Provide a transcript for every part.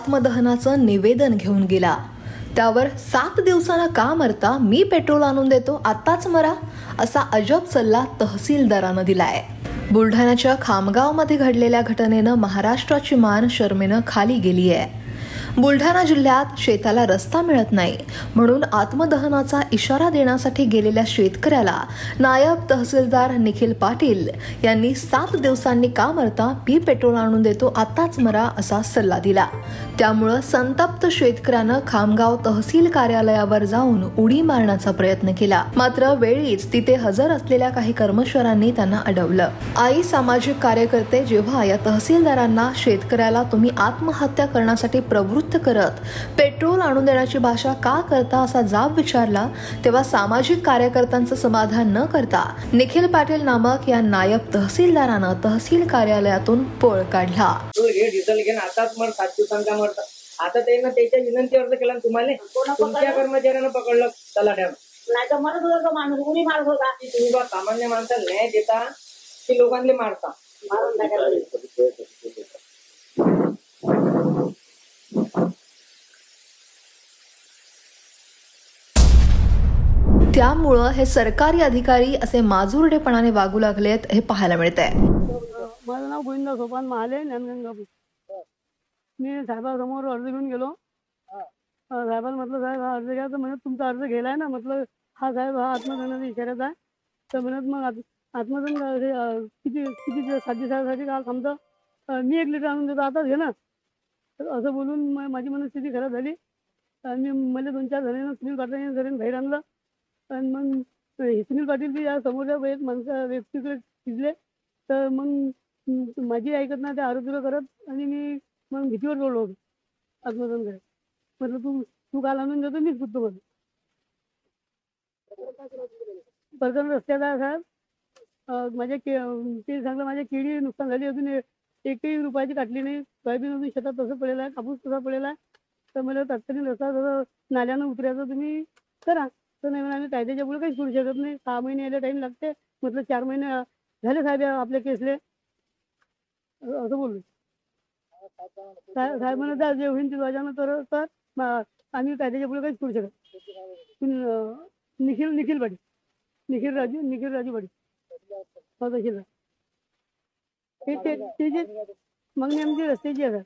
आत्मदहनाचं निवेदन घेऊन गेला। त्यावर 7 दिवसांना का मरता, मी पेट्रोल आणून देतो, आताच मरा, असा अजब सल्ला तहसीलदारानं दिलाय। बुलढाण्याच्या खामगावमध्ये घडलेल्या घटनेनं महाराष्ट्राची मान शर्मेनं खाली गेली आहे। बुलढाणा जिल्ह्यात शेताला रस्ता मिळत नाही म्हणून आत्मदहनाचा इशारा देण्यासाठी गेलेल्या शेतकऱ्याला नायब तहसीलदार निखिल पाटील यांनी 7 दिवसांनी का मरता, मी पेट्रोल आणून देतो, आताच मरा, असा सल्ला दिला। त्यामुळे संतप्त शेतकऱ्यानं खामगाव तहसील कार्यालयावर जाऊन उडी मारण्याचा प्रयत्न केला, मात्र वेळीच तिथे हजर असलेल्या काही कर्मचाऱ्यांनी त्यांना अडवलं। आई सामाजिक कार्यकर्ते जेव्हा या तहसीलदारांना शेतकऱ्याला तुम्ही आत्महत्या करण्यासाठी प्रवृत्त करत पेट्रोल आणून देण्याची भाषा का करता असा जाब विचारला, तेव्हा सामाजिक कार्यकर्त्यांचं समाधान न करता निखिल पाटील नामक या नायब तहसीलदारानं तहसील कार्यालयातून पळ काढला। आता त्यानं त्याच्या विनंती अर्ज केला, तुम्हाला तुमच्या कर्मचाऱ्यानं पकडलं तलाट्यानं, नाही तर मरत होता माणूस, उडी मारत होता। तुम्ही बा सामान्य माणसाला न्याय देता की लोकांना मारता? त्यामुळं हे सरकारी अधिकारी असे माजुरडेपणाने वागू लागलेत हे पाहायला मिळतंय। माझं नाव गोविंद सोपान महाले, ज्ञानगंगापूर। मी साहेबांसमोर अर्ज घेऊन गेलो। साहेबांना म्हटलं, साहेब हा अर्ज घ्या, तर म्हणत तुमचा अर्ज गेलाय ना, म्हटलं हा साहेब हा आत्मदहनाचा इशाराचा आहे, तर म्हणत मग आत्मदहन किती 7 दिवसासाठी काल थांबतं, मी 1 लिटर आणून देतो, आताच घे ना, असं बोलून माझी मनस्थिती खराब झाली। आणि मला 2-4 जणांना सुनील पाटील यांनी बाहेर आणलं आणि मग सुनील पाटील या समोरच्या व्यक्तीकडे शिजले, तर मग माझी ऐकत नाही, त्या आरोपीला करत आणि मी मग भीतीवर जोडलो होतो आत्मदहन करायला। म्हटलं तू काल आणून देतो, मीच पुरतो म्हणतो। प्रकरण रस्त्यात आहे साहेब, माझ्या ते सांगलं माझ्या केळी नुकसान झाली, अजून 1 रुपयाची काटली नाही, सोयाबीन अजून शेतात तसं पडलेलं आहे, कापूस तसा पडलेला आहे, तर मला तात्कालीन रस्ता तसं नाल्यानं उतरायचं तुम्ही करा। तर नाही, आम्ही कायद्याच्या पुढे काहीच करू शकत नाही, 6 महिने यायला टाईम लागते, म्हटलं 4 महिने झाले साहेब आपल्या केसले, असं बोललो। साहेब म्हणत जे होईल ती वाजानं तर आम्ही कायद्याच्या पुढे काहीच करू शकत। निखिल पाटील, निखिल राजू पाटील, तहसीलदार ते मागणी आमची रस्त्याची आहे।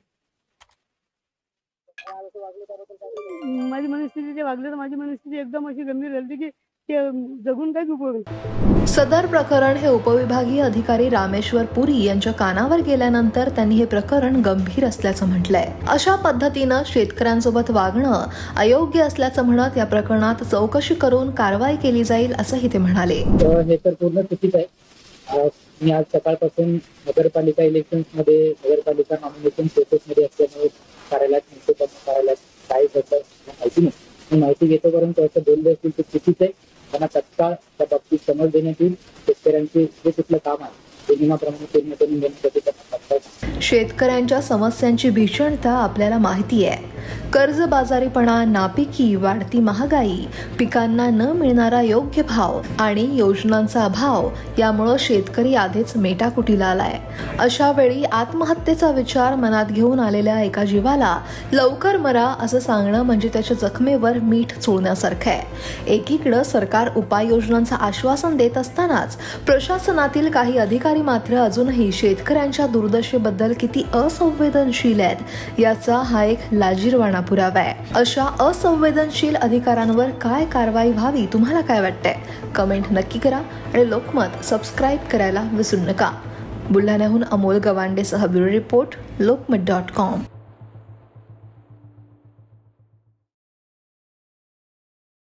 माझी मनस्थिती ते वागले तर माझी मनस्थिती एकदम अशी गंभीर झाली की ते जगून काहीच उपयोग नाही। सदर प्रकरण हे उपविभागीय अधिकारी रामेश्वर पुरी यांच्या कानावर गेल्यानंतर त्यांनी हे प्रकरण गंभीर असल्याचं म्हटलंय। अशा पद्धतीनं शेतकऱ्यांसोबत वागणं अयोग्य असल्याचं म्हणत या प्रकरणात चौकशी करून कारवाई केली जाईल असंही ते म्हणाले। हे तर पूर्ण चुकीचं आहे। मी आज सकाळपासून नगरपालिका इलेक्शन्स मध्ये नगरपालिका नॉमिनेशन प्रोसेसमध्ये असल्यामुळे कार्यालयात काही माहिती नाही, मी माहिती घेतो, परंतु असं बोलले असतील ते चुकीचं आहे। त्यांना तत्काळ त्या बाबतीत समज देण्यात येईल। शेतकऱ्यांचे जे कुठलं काम आहे ते नियमाप्रमाणे पूर्ण करून देण्यासाठी त्यांना तत्काळ। शेतकऱ्यांच्या समस्यांची भीषणता आपल्याला माहिती आहे। कर्जबाजारीपणा, नापिकी, वाढती महागाई, पिकांना न मिळणारा योग्य भाव आणि योजनांचा अभाव यामुळे शेतकरी आधीच मेटाकुटीला आलाय। अशा वेळी आत्महत्येचा विचार मनात घेऊन आलेल्या एका जीवाला लवकर मरा असं सांगणं म्हणजे त्याच्या जखमेवर मीठ चोळण्यासारखं आहे। एकीकडे सरकार उपाययोजनांचं आश्वासन देत असतानाच प्रशासनातील काही अधिकारी मात्र अजूनही शेतकऱ्यांच्या दुर्दशेबद्दल किती असंवेदनशील आहेत याचा हा एक लाजिरवाणा पुरावा आहे। अशा असंवेदनशील अधिकाऱ्यांवर काय कारवाई व्हावी, तुम्हाला काय वाटतंय? कमेंट नक्की करा आणि लोकमत सबस्क्राईब करायला विसरू नका। बुलढाण्याहून अमोल गवांडेसह ब्युरो रिपोर्ट, lokmat.com।